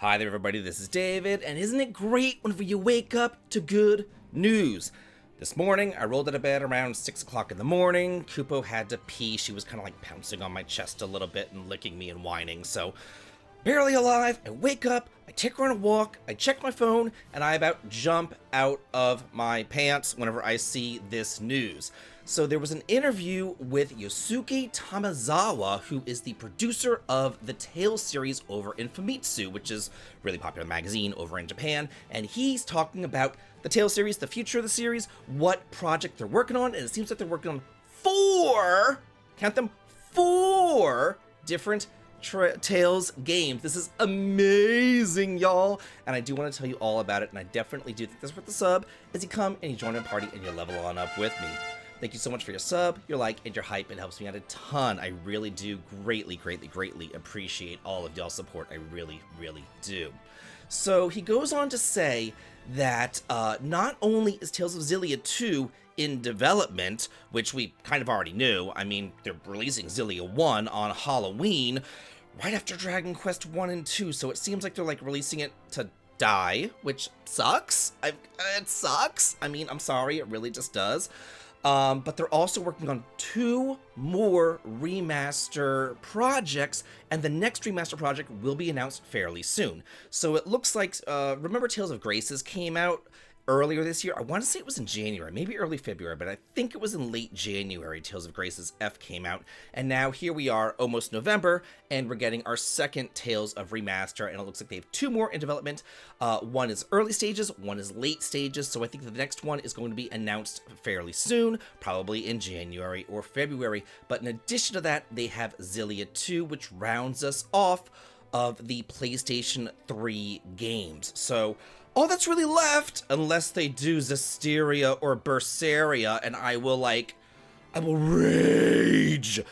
Hi there everybody, this is David, and isn't it great whenever you wake up to good news? This morning, I rolled out of bed around 6 o'clock in the morning. Kupo had to pee. She was kind of like pouncing on my chest a little bit and licking me and whining, so barely alive. I wake up, I take her on a walk, I check my phone, and I about jump out of my pants whenever I see this news. So there was an interview with Yosuke Tamazawa, who is the producer of the Tales series over in Famitsu, which is a really popular magazine over in Japan, and he's talking about the Tales series, the future of the series, what project they're working on, and it seems like they're working on count them, four different Tales games. This is amazing, y'all, and I do want to tell you all about it, and I definitely do think this is worth the sub as you come and you join a party and you level on up with me. Thank you so much for your sub, your like, and your hype. It helps me out a ton. I really do greatly appreciate all of y'all's support. I really do. So he goes on to say that not only is Tales of Zillia 2 in development, which we kind of already knew. I mean, they're releasing Zillia 1 on Halloween, right after Dragon Quest 1 and 2, so it seems like they're like releasing it to die, which sucks. It sucks. I mean, I'm sorry, it really just does. But they're also working on 2 more remaster projects, and the next remaster project will be announced fairly soon. So it looks like, remember Tales of Graces came out earlier this year? I want to say it was in January, maybe early February, but I think it was in late January Tales of Graces F came out, and now here we are, almost November, and we're getting our second Tales of Remaster, and it looks like they have 2 more in development. One is early stages, one is late stages, so I think the next one is going to be announced fairly soon, probably in January or February. But in addition to that, they have Zillia 2, which rounds us off of the PlayStation 3 games. So all that's really left, unless they do Zestiria or Berseria, and I will rage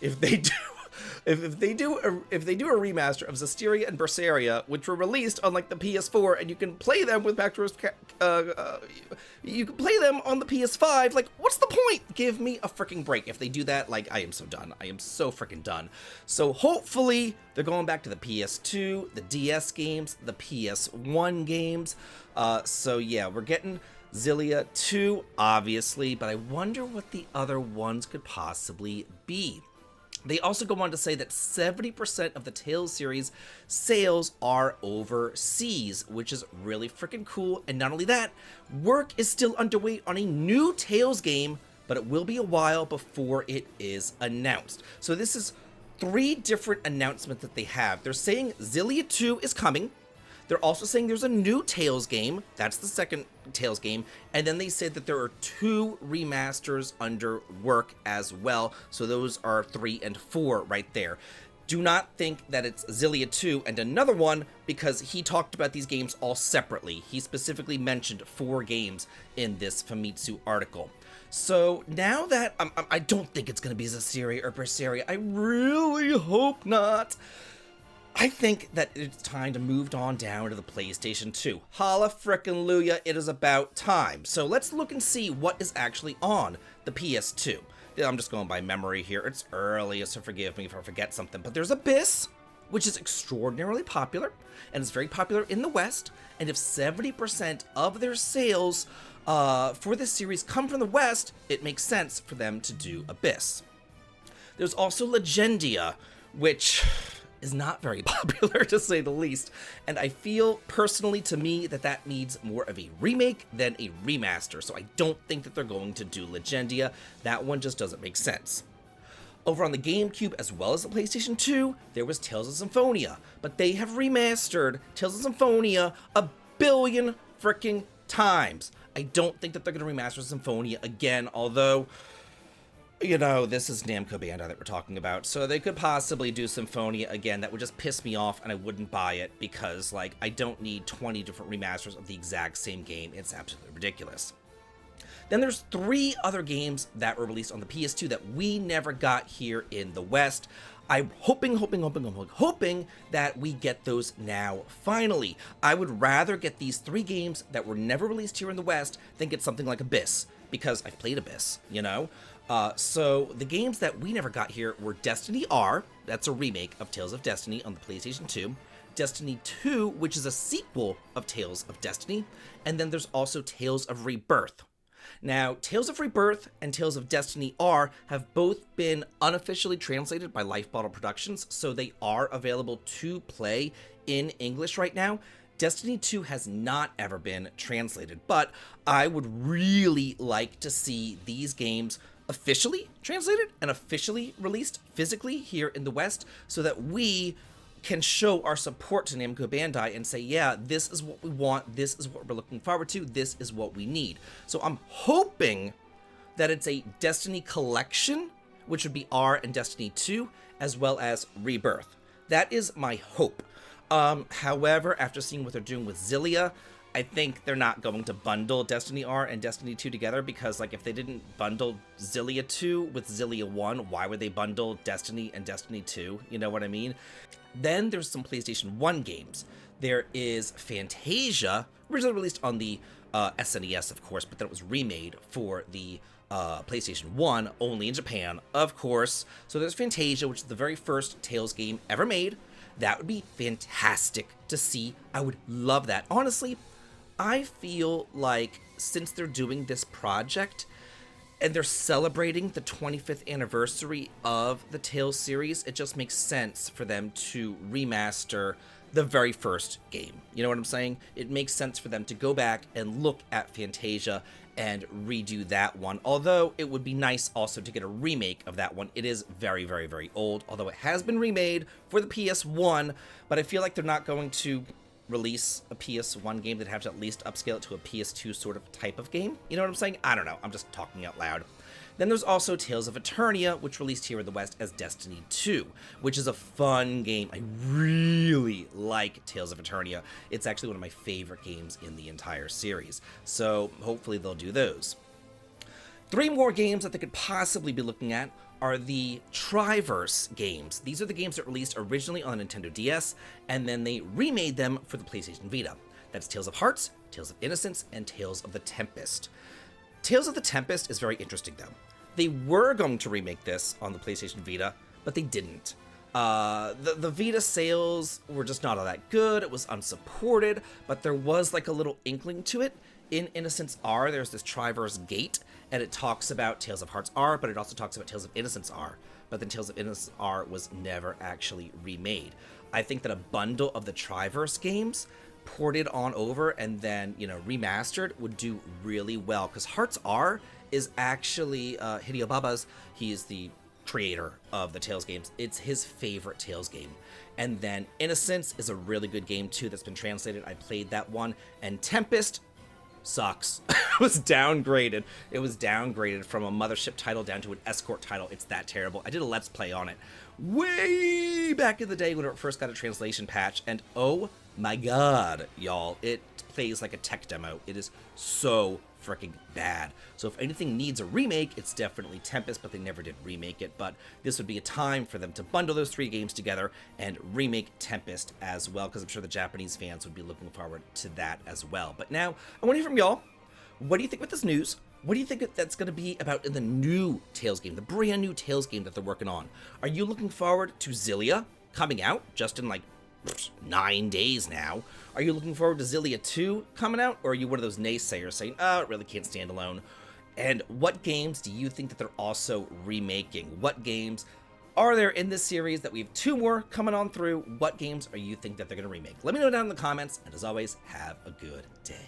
if they do. If they do a remaster of Zestiria and Berseria, which were released on like the PS4, and you can play them with you can play them on the PS5. Like, what's the point? Give me a freaking break. If they do that, like, I am so done. I am so freaking done. So hopefully they're going back to the PS2, the DS games, the PS1 games. So yeah, we're getting Zillia 2, obviously, but I wonder what the other ones could possibly be. They also go on to say that 70% of the Tales series sales are overseas, which is really freaking cool. And not only that, work is still underway on a new Tales game, but it will be a while before it is announced. So this is 3 different announcements that they have. They're saying Zillia 2 is coming. They're also saying there's a new Tales game. That's the second Tales game. And then they said that there are 2 remasters under work as well. So those are 3 and 4 right there. Do not think that it's Zillia 2 and another one, because he talked about these games all separately. He specifically mentioned 4 games in this Famitsu article. So now that I don't think it's going to be Zestiria or Berseria. I really hope not. I think that it's time to move on down to the PlayStation 2. Holla frickin' Luya, it is about time. So let's look and see what is actually on the PS2. I'm just going by memory here. It's early, so forgive me if I forget something. But there's Abyss, which is extraordinarily popular, and it's very popular in the West. And if 70% of their sales for this series come from the West, it makes sense for them to do Abyss. There's also Legendia, which is not very popular, to say the least, and I feel personally, to me, that that needs more of a remake than a remaster, so I don't think that they're going to do Legendia. That one just doesn't make sense. Over on the GameCube as well as the PlayStation 2, there was Tales of Symphonia, but they have remastered Tales of Symphonia a billion freaking times. I don't think that they're going to remaster Symphonia again, although, you know, this is Namco Bandai that we're talking about, so they could possibly do Symphonia again. That would just piss me off, and I wouldn't buy it, because, like, I don't need 20 different remasters of the exact same game. It's absolutely ridiculous. Then there's 3 other games that were released on the PS2 that we never got here in the West. I'm hoping that we get those now, finally. I would rather get these 3 games that were never released here in the West than get something like Abyss, because I've played Abyss, you know? So the games that we never got here were Destiny R, that's a remake of Tales of Destiny on the PlayStation 2. Destiny 2, which is a sequel of Tales of Destiny. And then there's also Tales of Rebirth. Now, Tales of Rebirth and Tales of Destiny R have both been unofficially translated by Life Bottle Productions, so they are available to play in English right now. Destiny 2 has not ever been translated, but I would really like to see these games officially translated and officially released physically here in the West so that we can show our support to Namco Bandai and say, yeah, this is what we want, this is what we're looking forward to, this is what we need. So I'm hoping that it's a Destiny collection, which would be R and Destiny 2, as well as Rebirth. That is my hope. However, after seeing what they're doing with Zillia, I think they're not going to bundle Destiny R and Destiny 2 together, because like if they didn't bundle Zillia 2 with Zillia 1, why would they bundle Destiny and Destiny 2? You know what I mean? Then there's some PlayStation 1 games. There is Fantasia, originally released on the SNES, of course, but then it was remade for the PlayStation 1, only in Japan, of course. So there's Fantasia, which is the very first Tales game ever made. That would be fantastic to see. I would love that. Honestly, I feel like since they're doing this project and they're celebrating the 25th anniversary of the Tales series, it just makes sense for them to remaster the very first game. You know what I'm saying? It makes sense for them to go back and look at Fantasia and redo that one. Although it would be nice also to get a remake of that one. It is very, very, very old, although it has been remade for the PS1, but I feel like they're not going to release a PS1 game that have to at least upscale it to a PS2 sort of type of game. You know what I'm saying? I don't know. I'm just talking out loud. Then there's also Tales of Eternia, which released here in the West as Destiny 2, which is a fun game. I really like Tales of Eternia. It's actually one of my favorite games in the entire series. So hopefully they'll do those. 3 more games that they could possibly be looking at are the Triverse games. These are the games that released originally on the Nintendo DS, and then they remade them for the PlayStation Vita. That's Tales of Hearts, Tales of Innocence, and Tales of the Tempest. Tales of the Tempest is very interesting, though. They were going to remake this on the PlayStation Vita, but they didn't. The Vita sales were just not all that good. It was unsupported, but there was like a little inkling to it. In Innocence R, there's this Triverse gate, and it talks about Tales of Hearts R, but it also talks about Tales of Innocence R. But then Tales of Innocence R was never actually remade. I think that a bundle of the Triverse games ported on over and then, you know, remastered would do really well, because Hearts R is actually Hideo Baba's. He's the creator of the Tales games. It's his favorite Tales game. And then Innocence is a really good game too that's been translated. I played that one. And Tempest sucks. It was downgraded. It was downgraded from a mothership title down to an escort title. It's that terrible. I did a Let's Play on it way back in the day when it first got a translation patch, and oh my god, y'all, it plays like a tech demo. It is so freaking bad. So if anything needs a remake, it's definitely Tempest, but they never did remake it. But this would be a time for them to bundle those 3 games together and remake Tempest as well, because I'm sure the Japanese fans would be looking forward to that as well. But now, I want to hear from y'all. What do you think about this news? What do you think that's going to be about in the new Tales game, the brand new Tales game that they're working on? Are you looking forward to Zillia coming out just in like 9 days now? Are you looking forward to Zillia 2 coming out? Or are you one of those naysayers saying, oh, it really can't stand alone? And what games do you think that they're also remaking? What games are there in this series that we have 2 more coming on through? What games are you think that they're going to remake? Let me know down in the comments. And as always, have a good day.